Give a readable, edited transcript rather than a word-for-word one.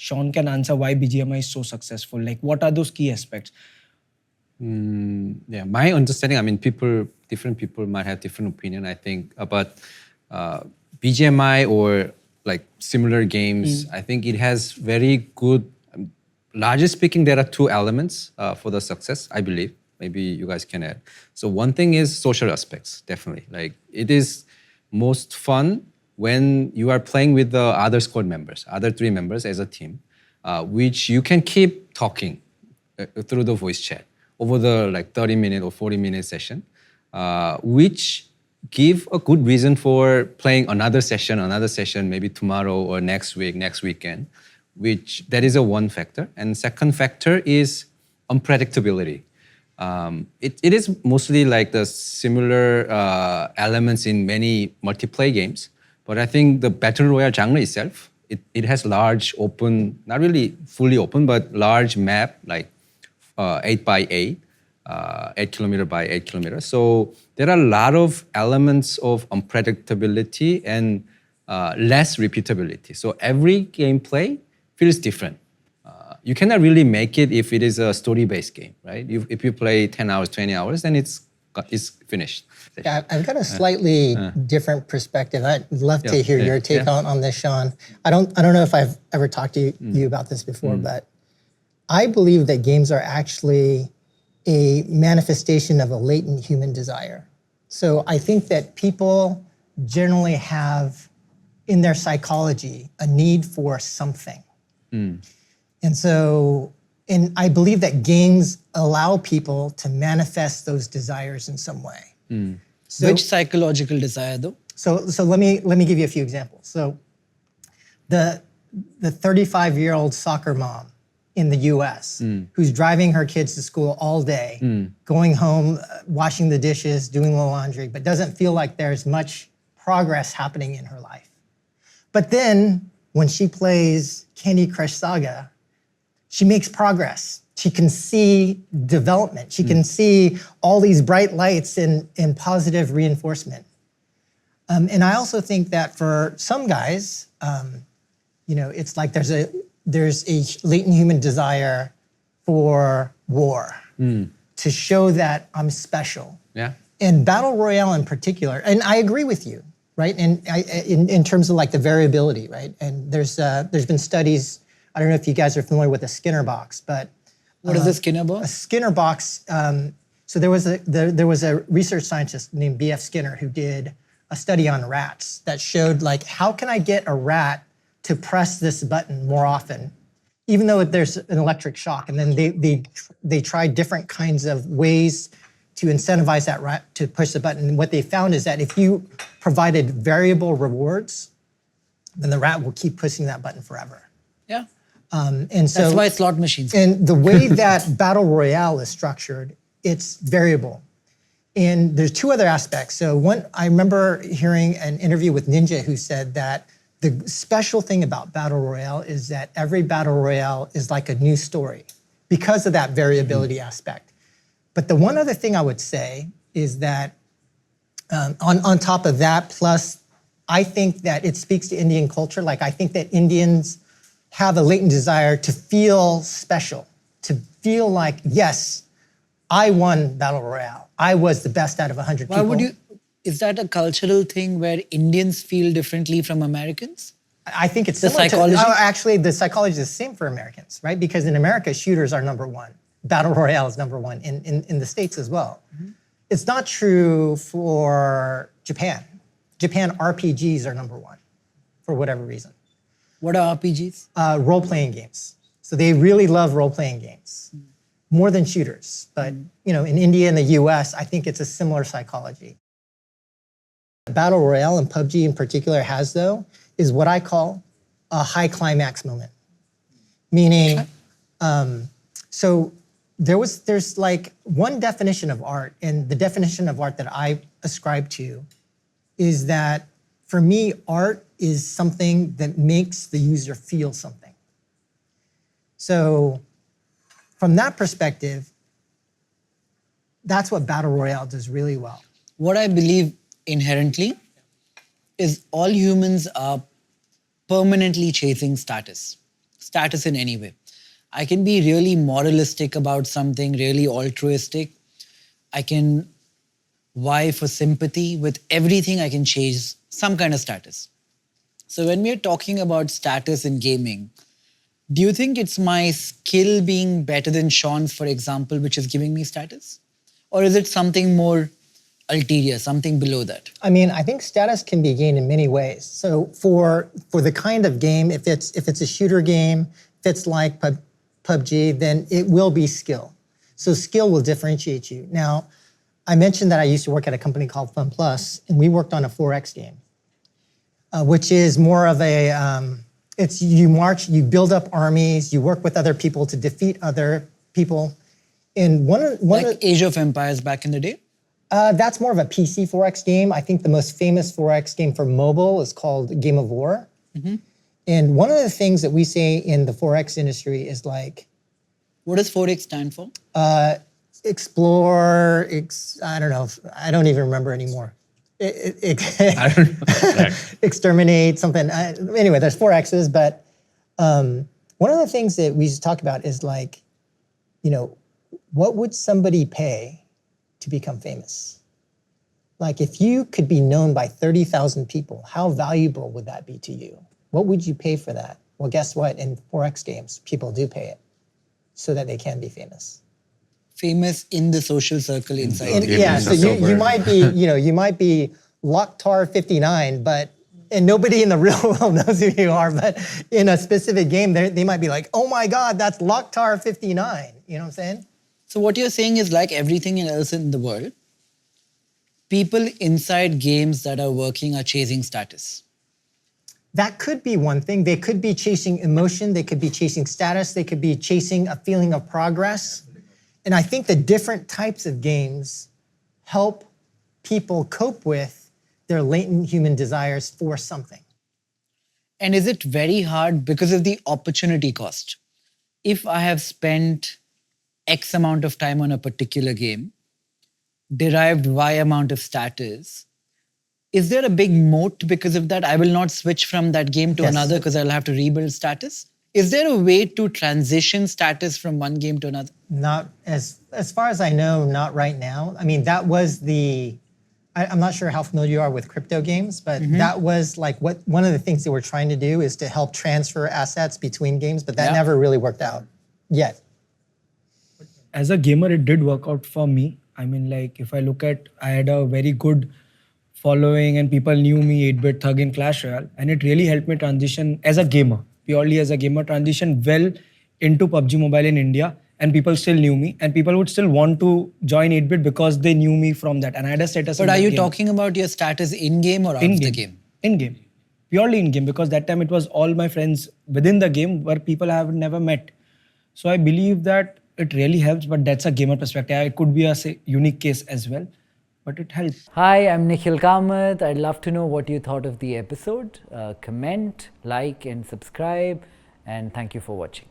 Sean can answer why BGMI is so successful. Like, what are those key aspects? Yeah, my understanding, I mean, different people might have different opinion, I think, about BGMI or like similar games. I think it has very good, largely speaking, there are two elements for the success, I believe. Maybe you guys can add. So one thing is social aspects, definitely. Like it is most fun when you are playing with the other squad members, other three members as a team, which you can keep talking through the voice chat over the like 30-minute or 40-minute session, which give a good reason for playing another session, maybe tomorrow or next week, next weekend, which that is a one factor. And second factor is unpredictability. It is mostly like the similar elements in many multiplayer games, but I think the Battle Royale genre itself, it has large open, not really fully open, but large map, like 8 by 8, 8 kilometer by 8 kilometers. So there are a lot of elements of unpredictability and less repeatability. So every gameplay feels different. You cannot really make it if it is a story-based game, right? If you play 10 hours, 20 hours, then it's finished. Yeah, I've got a slightly different perspective. I'd love to hear your take on this, Sean. I don't know if I've ever talked to you about this before, but I believe that games are actually a manifestation of a latent human desire. So I think that people generally have in their psychology a need for something. And so, I believe that games allow people to manifest those desires in some way. So, Which psychological desire, though? So let me give you a few examples. So the 35-year-old soccer mom in the US who's driving her kids to school all day, going home, washing the dishes, doing the laundry, but doesn't feel like there's much progress happening in her life. But then when she plays Candy Crush Saga, she makes progress. She can see development. She can see all these bright lights and positive reinforcement. And I also think that for some guys, it's like there's a latent human desire for war, to show that I'm special. Yeah. And Battle Royale in particular, and I agree with you, right? And in terms of like the variability, right? And there's been studies. I don't know if you guys are familiar with the Skinner box, but What is the Skinner box? A Skinner box. So there was a research scientist named B.F. Skinner who did a study on rats that showed like how can I get a rat to press this button more often, even though there's an electric shock. And then they tried different kinds of ways to incentivize that rat to push the button. And what they found is that if you provided variable rewards, then the rat will keep pushing that button forever. Yeah. And so That's why slot machines. And the way that Battle Royale is structured, it's variable. And there's two other aspects. So one, I remember hearing an interview with Ninja who said that the special thing about Battle Royale is that every Battle Royale is like a new story because of that variability aspect. But the one other thing I would say is that on top of that, plus I think that it speaks to Indian culture. Like I think that Indians have a latent desire to feel special, to feel like, yes, I won Battle Royale. I was the best out of 100 people. Why would you? Is that a cultural thing where Indians feel differently from Americans? I think it's the similar psychology. Actually, the psychology is the same for Americans, right? Because in America, shooters are number one. Battle Royale is number one in the States as well. It's not true for Japan. Japan RPGs are number one for whatever reason. What are RPGs? Role-playing games. So they really love role-playing games, more than shooters. But in India and the US, I think it's a similar psychology. Battle Royale and PUBG in particular has, though, is what I call a high climax moment. Meaning, so there's like one definition of art, and the definition of art that I ascribe to is that for me, art is something that makes the user feel something. So from that perspective, that's what Battle Royale does really well. What I believe inherently is all humans are permanently chasing status. status in any way. I can be really moralistic about something, really altruistic. I can vie for sympathy. With everything, I can chase some kind of status. So when we're talking about status in gaming, do you think it's my skill being better than Sean's, for example, which is giving me status? Or is it something more ulterior, something below that? I mean, I think status can be gained in many ways. So for the kind of game, if it's a shooter game, if it's like PUBG, then it will be skill. So skill will differentiate you. Now, I mentioned that I used to work at a company called Fun Plus, and we worked on a 4X game, which is more of a, it's you march, you build up armies, you work with other people to defeat other people. And like Age of Empires back in the day? That's more of a PC 4X game. I think the most famous 4X game for mobile is called Game of War. Mm-hmm. And one of the things that we say in the 4X industry is like... What does 4X stand for? Explore, I don't know, I don't even remember anymore. I don't know. Exterminate, something. Anyway, there's 4Xs, but one of the things that we used to talk about is like, you know, what would somebody pay to become famous? Like if you could be known by 30,000 people, how valuable would that be to you? What would you pay for that? Well, guess what? In 4X games, people do pay it so that they can be famous. Famous in the social circle inside. Yeah, so you might be, you know, you might be Locktar59, and nobody in the real world knows who you are, but in a specific game, they might be like, oh my God, that's Locktar59. You know what I'm saying? So what you're saying is like everything else in the world, people inside games that are working are chasing status. That could be one thing. They could be chasing emotion. They could be chasing status. They could be chasing a feeling of progress. And I think the different types of games help people cope with their latent human desires for something. And is it very hard because of the opportunity cost? If I have spent X amount of time on a particular game, derived Y amount of status, is there a big moat because of that? I will not switch from that game to another because I'll have to rebuild status. Is there a way to transition status from one game to another? Not as far as I know, not right now. I mean, that was I'm not sure how familiar you are with crypto games, but that was like one of the things they were trying to do is to help transfer assets between games, but that never really worked out yet. As a gamer, it did work out for me. I mean, like if I look at, I had a very good following and people knew me, 8-bit thug in Clash Royale, and it really helped me transition as a gamer, purely as a gamer, transition well into PUBG Mobile in India, and people still knew me, and people would still want to join 8-bit because they knew me from that, and I had a status. But are you talking about your status in-game or out of the game? In-game, purely in-game, because that time it was all my friends within the game where people I have never met. So I believe that it really helps, but that's a gamer perspective. It could be a unique case as well, but it helps. Hi, I'm Nikhil Kamath. I'd love to know what you thought of the episode. Comment, like and subscribe, and thank you for watching.